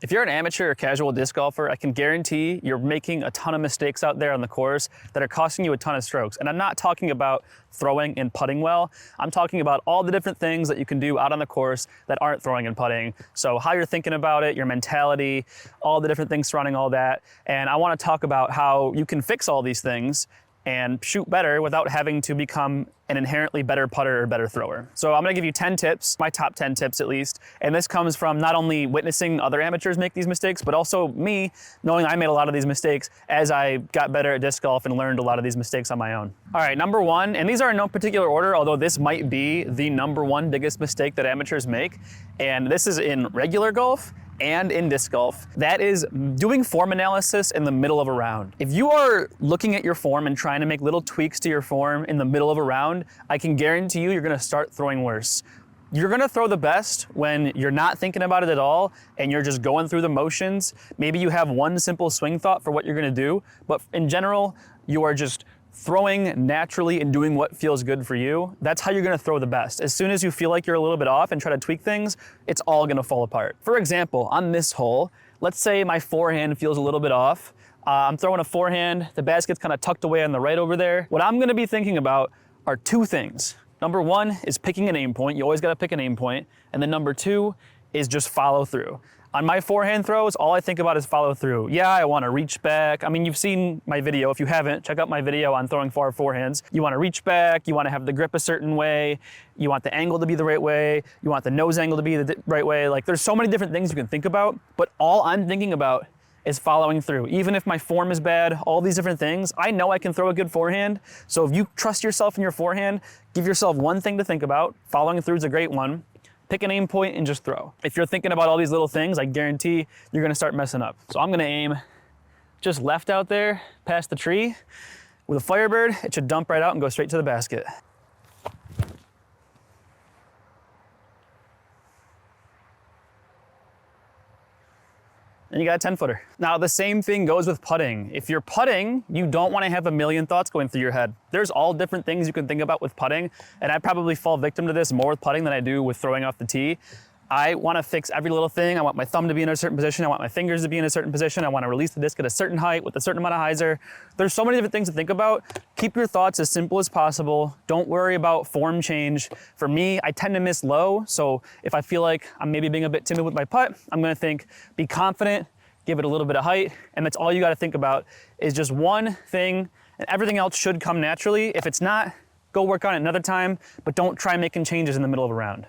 If you're an amateur or casual disc golfer, I can guarantee you're making a ton of mistakes out there on the course that are costing you a ton of strokes. And I'm not talking about throwing and putting well. I'm talking about all the different things that you can do out on the course that aren't throwing and putting. So how you're thinking about it, your mentality, all the different things surrounding all that. And I want to talk about how you can fix all these things and shoot better without having to become an inherently better putter or better thrower. So I'm gonna give you 10 tips, my top 10 tips at least. And this comes from not only witnessing other amateurs make these mistakes, but also me knowing I made a lot of these mistakes as I got better at disc golf and learned a lot of these mistakes on my own. All right, number one, and these are in no particular order, although this might be the number one biggest mistake that amateurs make. And this is in regular golf and in disc golf. That is doing form analysis in the middle of a round. If you are looking at your form and trying to make little tweaks to your form in the middle of a round, I can guarantee you're gonna start throwing worse. You're gonna throw the best when you're not thinking about it at all and you're just going through the motions. Maybe you have one simple swing thought for what you're gonna do, but in general, you are just throwing naturally and doing what feels good for you. That's how you're gonna throw the best. As soon as you feel like you're a little bit off and try to tweak things, it's all gonna fall apart. For example, on this hole, let's say my forehand feels a little bit off. I'm throwing a forehand, the basket's kind of tucked away on the right over there. What I'm gonna be thinking about are two things. Number one is picking an aim point. You always gotta pick an aim point. And then number two is just follow through. On my forehand throws, all I think about is follow through. Yeah, I wanna reach back. I mean, you've seen my video. If you haven't, check out my video on throwing far forehands. You wanna reach back, you wanna have the grip a certain way, you want the angle to be the right way, you want the nose angle to be the right way. Like, there's so many different things you can think about, but all I'm thinking about is following through. Even if my form is bad, all these different things, I know I can throw a good forehand. So if you trust yourself in your forehand, give yourself one thing to think about. Following through is a great one. Pick an aim point and just throw. If you're thinking about all these little things, I guarantee you're gonna start messing up. So I'm gonna aim just left out there, past the tree. With a Firebird, it should dump right out and go straight to the basket. And you got a 10-footer. Now, the same thing goes with putting. If you're putting, you don't want to have a million thoughts going through your head. There's all different things you can think about with putting, and I probably fall victim to this more with putting than I do with throwing off the tee. I want to fix every little thing. I want my thumb to be in a certain position. I want my fingers to be in a certain position. I want to release the disc at a certain height with a certain amount of hyzer. There's so many different things to think about. Keep your thoughts as simple as possible. Don't worry about form change. For me, I tend to miss low. So if I feel like I'm maybe being a bit timid with my putt, I'm going to think, be confident, give it a little bit of height. And that's all you got to think about is just one thing, and everything else should come naturally. If it's not, go work on it another time, but don't try making changes in the middle of a round.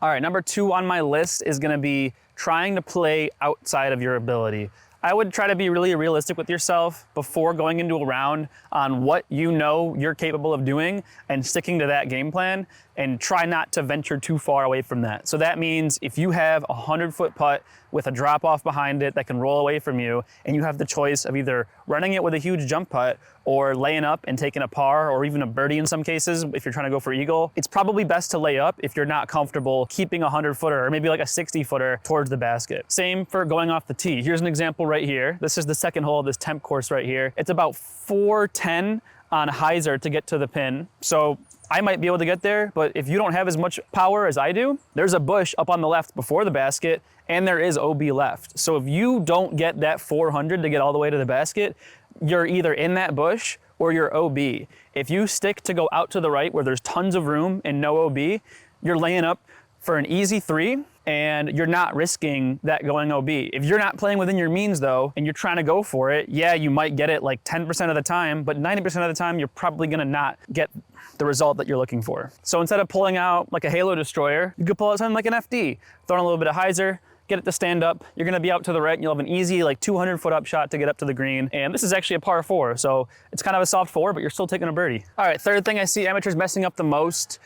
All right, number two on my list is gonna be trying to play outside of your ability. I would try to be really realistic with yourself before going into a round on what you know you're capable of doing and sticking to that game plan, and try not to venture too far away from that. So that means if you have a 100-foot putt with a drop off behind it that can roll away from you, and you have the choice of either running it with a huge jump putt or laying up and taking a par or even a birdie in some cases if you're trying to go for eagle, it's probably best to lay up if you're not comfortable keeping a 100-footer or maybe like a 60-footer towards the basket. Same for going off the tee. Here's an example right here. This is the second hole of this temp course right here. It's about 410 on hyzer to get to the pin. So I might be able to get there, but if you don't have as much power as I do, there's a bush up on the left before the basket, and there is OB left. So if you don't get that 400 to get all the way to the basket, you're either in that bush or you're OB. If you stick to go out to the right where there's tons of room and no OB, you're laying up for an easy 3, and you're not risking that going OB. If you're not playing within your means though, and you're trying to go for it, yeah, you might get it like 10% of the time, but 90% of the time, you're probably gonna not get the result that you're looking for. So instead of pulling out like a halo destroyer, you could pull out something like an FD, throw in a little bit of hyzer, get it to stand up. You're gonna be out to the right and you'll have an easy like 200-foot up shot to get up to the green. And this is actually a par 4, so it's kind of a soft 4, but you're still taking a birdie. All right, third thing I see amateurs messing up the most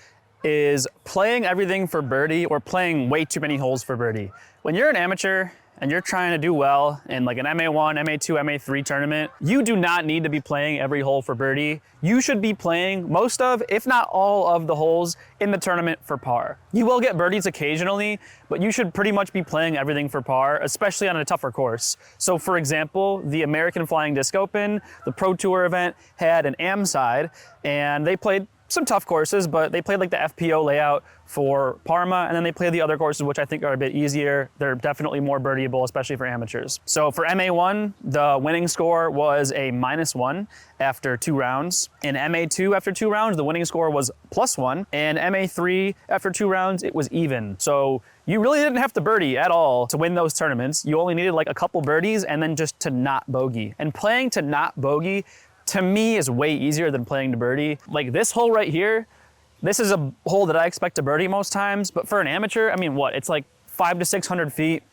is playing everything for birdie or playing way too many holes for birdie. When you're an amateur and you're trying to do well in like an MA1, MA2, MA3 tournament, you do not need to be playing every hole for birdie. You should be playing most of, if not all of the holes in the tournament for par. You will get birdies occasionally, but you should pretty much be playing everything for par, especially on a tougher course. So for example, the American Flying Disc Open, the Pro Tour event had an AM side, and they played some tough courses, but they played like the FPO layout for Parma, and then they play the other courses, which I think are a bit easier. They're definitely more birdieable, especially for amateurs. So for MA1, the winning score was a -1 after 2 rounds. In MA2, after 2 rounds, the winning score was +1. And MA3, after 2 rounds, it was even. So you really didn't have to birdie at all to win those tournaments. You only needed like a couple birdies and then just to not bogey. And playing to not bogey, to me, is way easier than playing to birdie. Like this hole right here, this is a hole that I expect to birdie most times, but for an amateur, I mean, what? It's like 500 to 600 feet,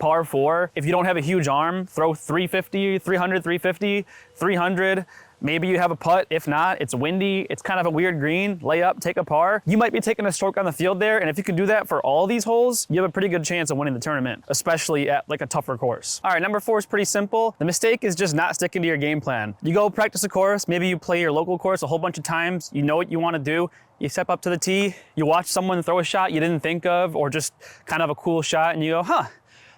par 4. If you don't have a huge arm, throw 350, 300, 350, 300. Maybe you have a putt. If not, it's windy. It's kind of a weird green. Lay up, take a par. You might be taking a stroke on the field there, and if you can do that for all these holes, you have a pretty good chance of winning the tournament, especially at like a tougher course. All right, number 4 is pretty simple. The mistake is just not sticking to your game plan. You go practice a course. Maybe you play your local course a whole bunch of times. You know what you want to do. You step up to the tee. You watch someone throw a shot you didn't think of, or just kind of a cool shot, and you go, huh,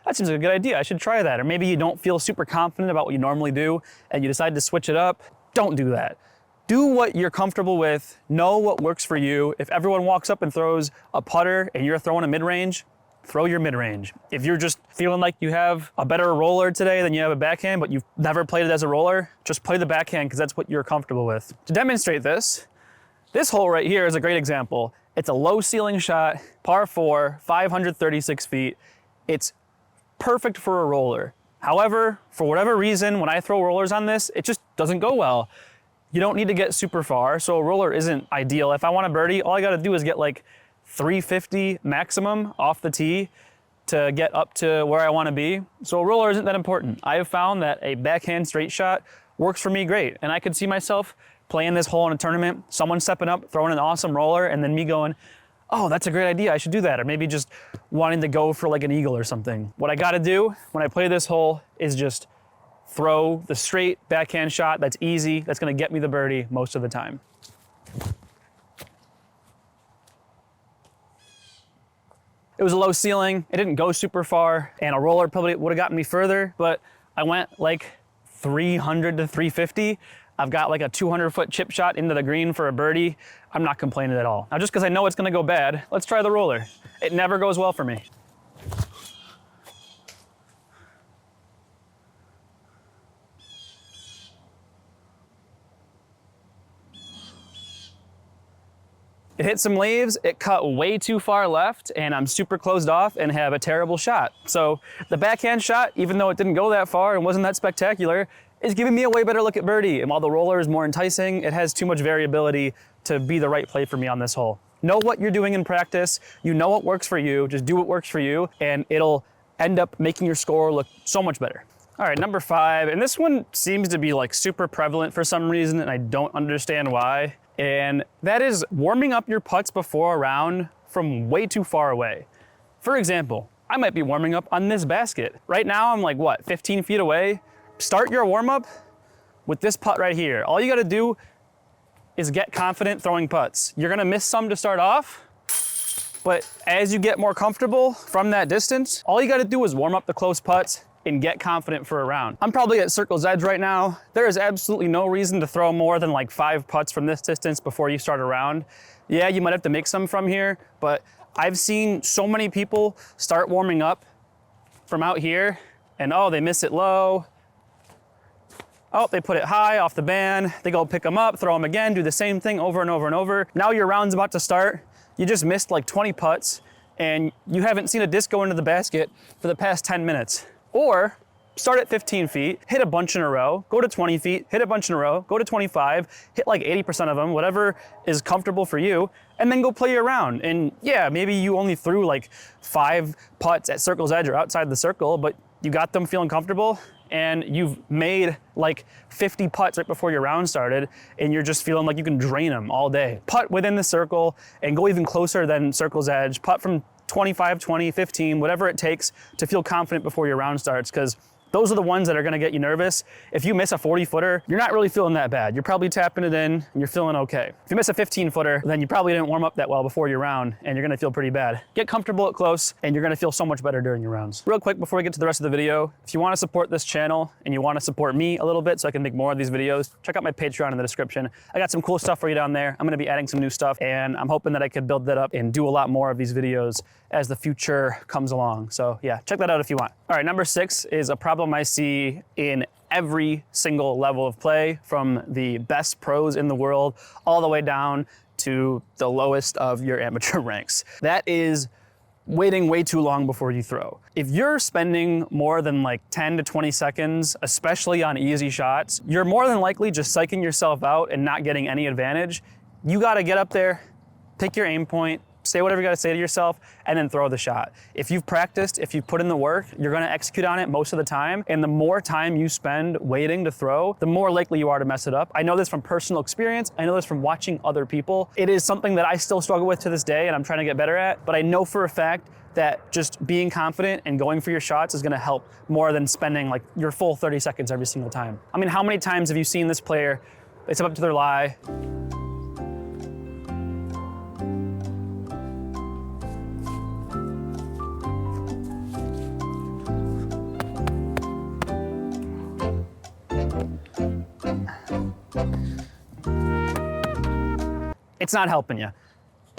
that seems like a good idea. I should try that. Or maybe you don't feel super confident about what you normally do, and you decide to switch it up. Don't do that. Do what you're comfortable with. Know what works for you. If everyone walks up and throws a putter and you're throwing a mid-range, throw your mid-range. If you're just feeling like you have a better roller today than you have a backhand, but you've never played it as a roller, just play the backhand because that's what you're comfortable with. To demonstrate this hole right here is a great example. It's a low ceiling shot, par 4, 536 feet. It's perfect for a roller. However, for whatever reason, when I throw rollers on this, it just doesn't go well. You don't need to get super far, so a roller isn't ideal. If I want a birdie, all I gotta do is get like 350 maximum off the tee to get up to where I wanna be. So a roller isn't that important. I have found that a backhand straight shot works for me great, and I could see myself playing this hole in a tournament, someone stepping up, throwing an awesome roller, and then me going, oh, that's a great idea, I should do that. Or maybe just wanting to go for like an eagle or something. What I gotta do when I play this hole is just throw the straight backhand shot that's easy, that's gonna get me the birdie most of the time. It was a low ceiling, it didn't go super far, and a roller probably would have gotten me further, but I went like 300 to 350. I've got like a 200-foot chip shot into the green for a birdie. I'm not complaining at all. Now, just because I know it's gonna go bad, let's try the roller. It never goes well for me. It hit some leaves, it cut way too far left, and I'm super closed off and have a terrible shot. So the backhand shot, even though it didn't go that far and wasn't that spectacular, is giving me a way better look at birdie. And while the roller is more enticing, it has too much variability to be the right play for me on this hole. Know what you're doing in practice. You know what works for you. Just do what works for you, and it'll end up making your score look so much better. All right, number 5, and this one seems to be like super prevalent for some reason, and I don't understand why. And that is warming up your putts before a round from way too far away. For example, I might be warming up on this basket. Right now, I'm like, what, 15 feet away? Start your warm-up with this putt right here. All you gotta do is get confident throwing putts. You're gonna miss some to start off, but as you get more comfortable from that distance, all you gotta do is warm up the close putts and get confident for a round. I'm probably at circle's edge right now. There is absolutely no reason to throw more than like 5 putts from this distance before you start a round. Yeah, you might have to make some from here, but I've seen so many people start warming up from out here and oh, they miss it low. Oh, they put it high off the band. They go pick them up, throw them again, do the same thing over and over and over. Now your round's about to start. You just missed like 20 putts and you haven't seen a disc go into the basket for the past 10 minutes. Or start at 15 feet, hit a bunch in a row, go to 20 feet, hit a bunch in a row, go to 25, hit like 80% of them, whatever is comfortable for you, and then go play your round. And yeah, maybe you only threw like 5 putts at circle's edge or outside the circle, but you got them feeling comfortable and you've made like 50 putts right before your round started and you're just feeling like you can drain them all day. Putt within the circle and go even closer than circle's edge. Putt from 25, 20, 15, whatever it takes to feel confident before your round starts, because Those are the ones that are gonna get you nervous. If you miss a 40-footer, you're not really feeling that bad. You're probably tapping it in and you're feeling okay. If you miss a 15-footer, then you probably didn't warm up that well before your round and you're gonna feel pretty bad. Get comfortable at close and you're gonna feel so much better during your rounds. Real quick before we get to the rest of the video, if you wanna support this channel and you wanna support me a little bit so I can make more of these videos, check out my Patreon in the description. I got some cool stuff for you down there. I'm gonna be adding some new stuff and I'm hoping that I could build that up and do a lot more of these videos as the future comes along. So yeah, check that out if you want. All right, number 6 is a problem I see in every single level of play, from the best pros in the world all the way down to the lowest of your amateur ranks. That is waiting way too long before you throw. If you're spending more than like 10 to 20 seconds, especially on easy shots, you're more than likely just psyching yourself out and not getting any advantage. You gotta get up there, pick your aim point, say whatever you gotta say to yourself, and then throw the shot. If you've practiced, if you've put in the work, you're gonna execute on it most of the time. And the more time you spend waiting to throw, the more likely you are to mess it up. I know this from personal experience. I know this from watching other people. It is something that I still struggle with to this day and I'm trying to get better at, but I know for a fact that just being confident and going for your shots is gonna help more than spending like your full 30 seconds every single time. I mean, how many times have you seen this player, they step up to their lie, it's not helping you.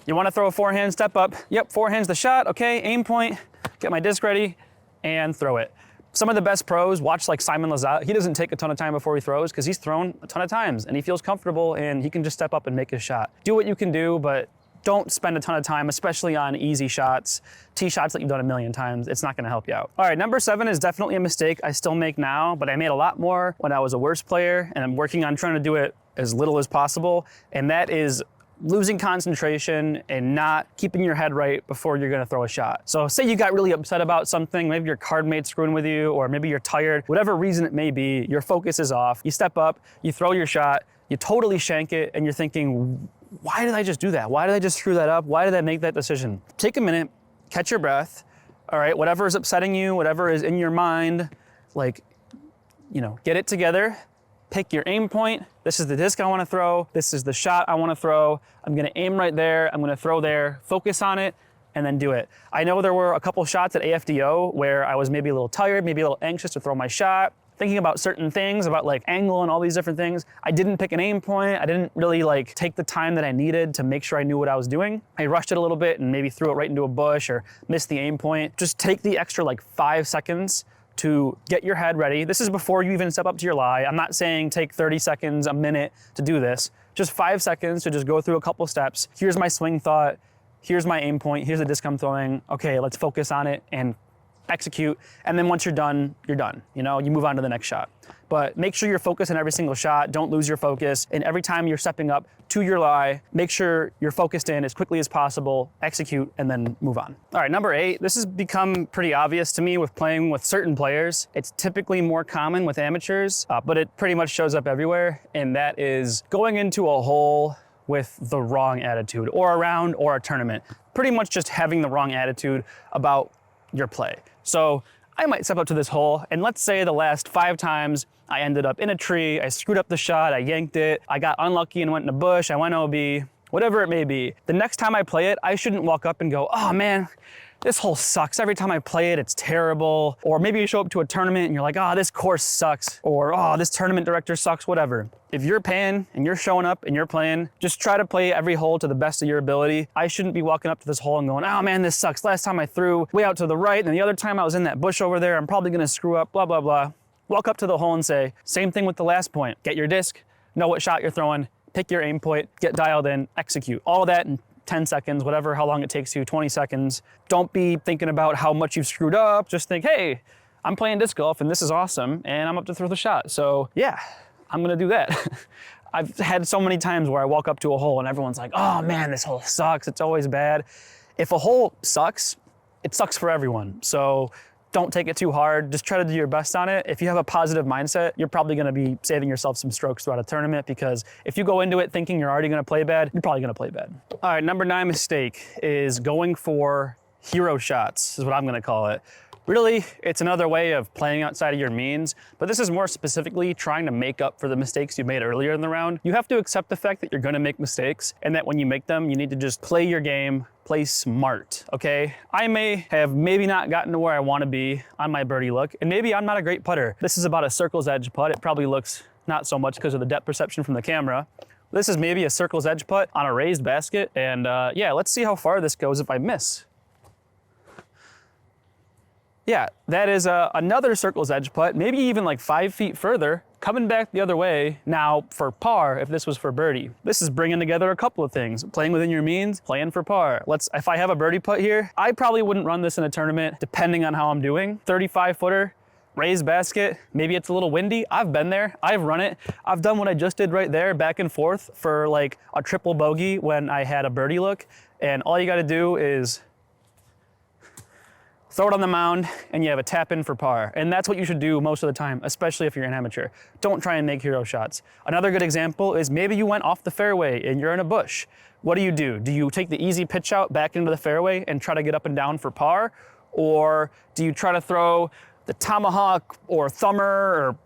You wanna throw a forehand, step up. Yep, forehand's the shot, okay, aim point, get my disc ready, and throw it. Some of the best pros, watch like Simon Lizotte, he doesn't take a ton of time before he throws because he's thrown a ton of times and he feels comfortable and he can just step up and make his shot. Do what you can do, but don't spend a ton of time, especially on easy shots, tee shots that you've done a million times. It's not gonna help you out. All right, number 7 is definitely a mistake I still make now, but I made a lot more when I was a worse player, and I'm working on trying to do it as little as possible, and that is losing concentration and not keeping your head right before you're gonna throw a shot. So say you got really upset about something, maybe your card mate's screwing with you, or maybe you're tired, whatever reason it may be, your focus is off. You step up, you throw your shot, you totally shank it, and you're thinking, why did I just do that? Why did I just screw that up? Why did I make that decision? Take a minute, catch your breath. All right, whatever is upsetting you, whatever is in your mind, like, you know, get it together. Pick your aim point. This is the disc I wanna throw. This is the shot I wanna throw. I'm gonna aim right there. I'm gonna throw there, focus on it, and then do it. I know there were a couple shots at AFDO where I was maybe a little tired, maybe a little anxious to throw my shot, thinking about certain things, about like angle and all these different things. I didn't pick an aim point. I didn't really like take the time that I needed to make sure I knew what I was doing. I rushed it a little bit and maybe threw it right into a bush or missed the aim point. Just take the extra like 5 seconds to get your head ready. This is before you even step up to your lie. I'm not saying take 30 seconds, a minute to do this. Just 5 seconds to just go through a couple steps. Here's my swing thought. Here's my aim point. Here's the disc I'm throwing. Okay, let's focus on it and execute. And then once you're done, you're done. You know, you move on to the next shot. But make sure you're focused on every single shot. Don't lose your focus. And every time you're stepping up to your lie, make sure you're focused in as quickly as possible, execute, and then move on. All right, number 8, this has become pretty obvious to me with playing with certain players. It's typically more common with amateurs, but it pretty much shows up everywhere. And that is going into a hole with the wrong attitude, or a round or a tournament. Pretty much just having the wrong attitude about your play. So I might step up to this hole, and let's say the last 5 times I ended up in a tree, I screwed up the shot, I yanked it, I got unlucky and went in a bush, I went OB, whatever it may be. The next time I play it, I shouldn't walk up and go, oh man, this hole sucks. Every time I play it, it's terrible. Or maybe you show up to a tournament and you're like, oh, this course sucks. Or, oh, this tournament director sucks, whatever. If you're paying and you're showing up and you're playing, just try to play every hole to the best of your ability. I shouldn't be walking up to this hole and going, oh man, this sucks. Last time I threw way out to the right, and the other time I was in that bush over there, I'm probably gonna screw up, blah, blah, blah. Walk up to the hole and say, same thing with the last point. Get your disc, know what shot you're throwing, pick your aim point, get dialed in, execute. All that in 10 seconds, whatever, how long it takes you, 20 seconds. Don't be thinking about how much you've screwed up. Just think, hey, I'm playing disc golf and this is awesome and I'm up to throw the shot. So yeah, I'm gonna do that. I've had so many times where I walk up to a hole and everyone's like, oh man, this hole sucks. It's always bad. If a hole sucks, it sucks for everyone. So don't take it too hard. Just try to do your best on it. If you have a positive mindset, you're probably gonna be saving yourself some strokes throughout a tournament, because if you go into it thinking you're already gonna play bad, you're probably gonna play bad. All right, number 9 mistake is going for hero shots, is what I'm gonna call it. Really, it's another way of playing outside of your means, but this is more specifically trying to make up for the mistakes you made earlier in the round. You have to accept the fact that you're gonna make mistakes and that when you make them, you need to just play your game, play smart, okay? I may have maybe not gotten to where I wanna be on my birdie look, and maybe I'm not a great putter. This is about a circle's edge putt. It probably looks not so much because of the depth perception from the camera. This is maybe a circle's edge putt on a raised basket, and yeah, let's see how far this goes if I miss. Yeah, that is another circle's edge putt, maybe even like 5 feet further, coming back the other way now for par if this was for birdie. This is bringing together a couple of things. Playing within your means, playing for par. If I have a birdie putt here, I probably wouldn't run this in a tournament depending on how I'm doing. 35 footer, raised basket, maybe it's a little windy. I've been there, I've run it. I've done what I just did right there, back and forth for like a triple bogey when I had a birdie look. And all you gotta do is throw it on the mound, and you have a tap in for par. And that's what you should do most of the time, especially if you're an amateur. Don't try and make hero shots. Another good example is maybe you went off the fairway and you're in a bush. What do? Do you take the easy pitch out back into the fairway and try to get up and down for par? Or do you try to throw the tomahawk or thumber or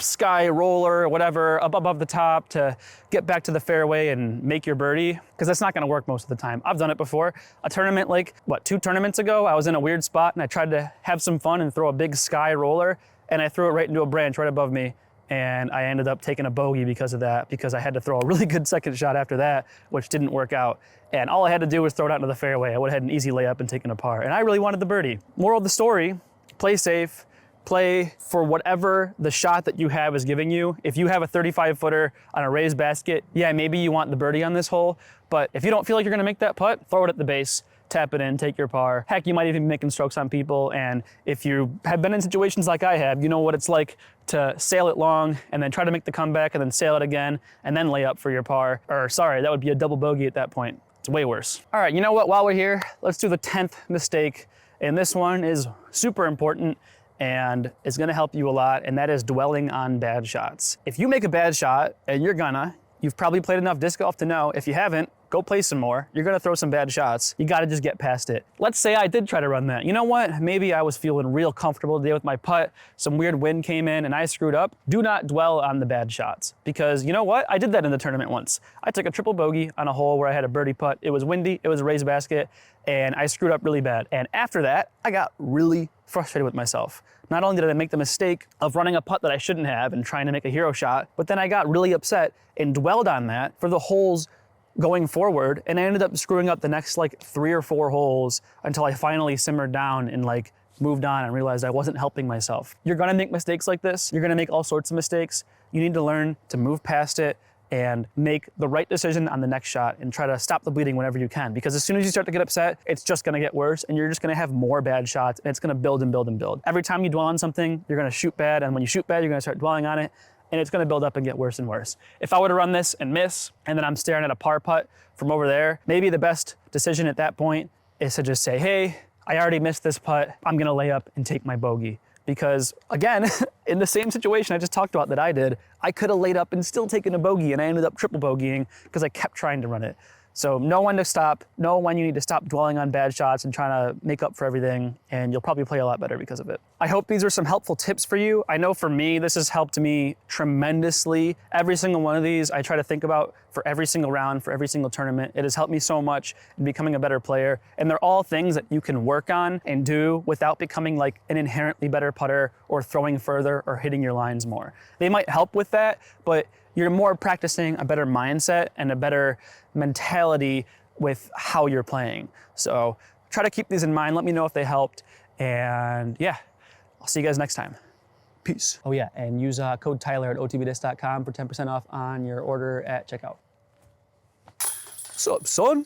sky roller or whatever up above the top to get back to the fairway and make your birdie? Because that's not going to work most of the time. I've done it before. A tournament like, 2 tournaments ago, I was in a weird spot and I tried to have some fun and throw a big sky roller, and I threw it right into a branch right above me, and I ended up taking a bogey because of that, because I had to throw a really good second shot after that, which didn't work out. And all I had to do was throw it out into the fairway. I would have had an easy layup and taken a par. And I really wanted the birdie. Moral of the story, play safe. Play for whatever the shot that you have is giving you. If you have a 35 footer on a raised basket, yeah, maybe you want the birdie on this hole, but if you don't feel like you're gonna make that putt, throw it at the base, tap it in, take your par. Heck, you might even be making strokes on people, and if you have been in situations like I have, you know what it's like to sail it long and then try to make the comeback and then sail it again and then lay up for your par. Or sorry, that would be a double bogey at that point. It's way worse. All right, you know what, while we're here, let's do the 10th mistake, and this one is super important and it's gonna help you a lot, and that is dwelling on bad shots. If you make a bad shot, and you've probably played enough disc golf to know, if you haven't, go play some more. You're gonna throw some bad shots. You gotta just get past it. Let's say I did try to run that. You know what? Maybe I was feeling real comfortable today with my putt, some weird wind came in and I screwed up. Do not dwell on the bad shots, because you know what? I did that in the tournament once. I took a triple bogey on a hole where I had a birdie putt. It was windy, it was a raised basket, and I screwed up really bad. And after that, I got really frustrated with myself. Not only did I make the mistake of running a putt that I shouldn't have and trying to make a hero shot, but then I got really upset and dwelled on that for the holes going forward, and I ended up screwing up the next like 3 or 4 holes until I finally simmered down and like moved on and realized I wasn't helping myself. You're gonna make mistakes like this. You're gonna make all sorts of mistakes. You need to learn to move past it and make the right decision on the next shot and try to stop the bleeding whenever you can. Because as soon as you start to get upset, it's just gonna get worse and you're just gonna have more bad shots, and it's gonna build and build and build. Every time you dwell on something, you're gonna shoot bad, and when you shoot bad, you're gonna start dwelling on it, and it's gonna build up and get worse and worse. If I were to run this and miss, and then I'm staring at a par putt from over there, maybe the best decision at that point is to just say, hey, I already missed this putt. I'm gonna lay up and take my bogey. Because again, in the same situation I just talked about that I did, I could have laid up and still taken a bogey, and I ended up triple bogeying because I kept trying to run it. So know when to stop, know when you need to stop dwelling on bad shots and trying to make up for everything, and you'll probably play a lot better because of it. I hope these are some helpful tips for you. I know for me, this has helped me tremendously. Every single one of these I try to think about for every single round, for every single tournament. It has helped me so much in becoming a better player, and they're all things that you can work on and do without becoming like an inherently better putter or throwing further or hitting your lines more. They might help with that, but you're more practicing a better mindset and a better mentality with how you're playing. So try to keep these in mind. Let me know if they helped. And yeah, I'll see you guys next time. Peace. Oh yeah, and use code Tyler at otbdisc.com for 10% off on your order at checkout. What's up, son?